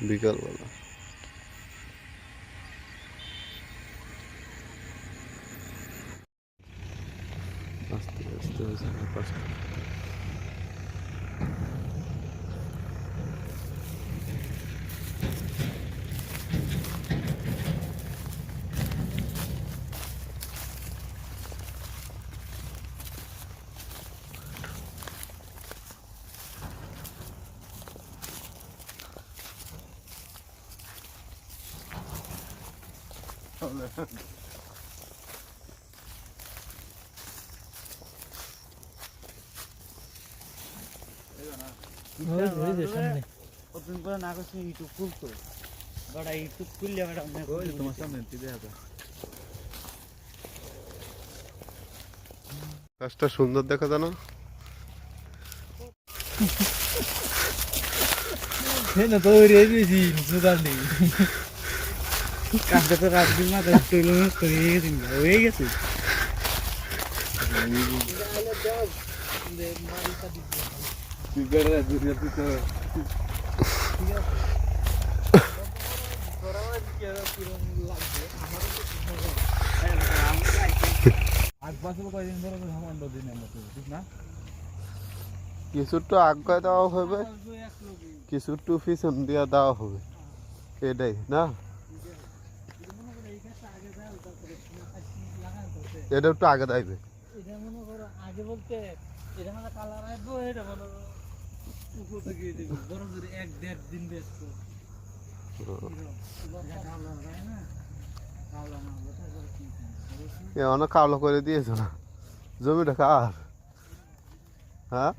বিকালবেলা আস্তে আস্তে হয়েছে 5টা। কতদিন পরে না করছি ইউটিউব খুলতো বাট ইউটিউব খুললে তোমার সামনে দেখা যায়। গাছটা সুন্দর দেখা যায় না? কাজটা তো রাখবি না হয়ে গেছে। কিছু একটু আগে দেওয়া হবে, কিছু একটু পিছন দিয়ে দেওয়া হবে, এটাই না? এটা একটু আগে দেবে। এটা মনে করো আগে বলতে এটা মানে কালার আসবো, এটা মনে করো উপর থেকে বড় করে 1-1.5 দিন বেচতো। অনেক কালো করে দিয়েছো না জমিটা কার? হ্যাঁ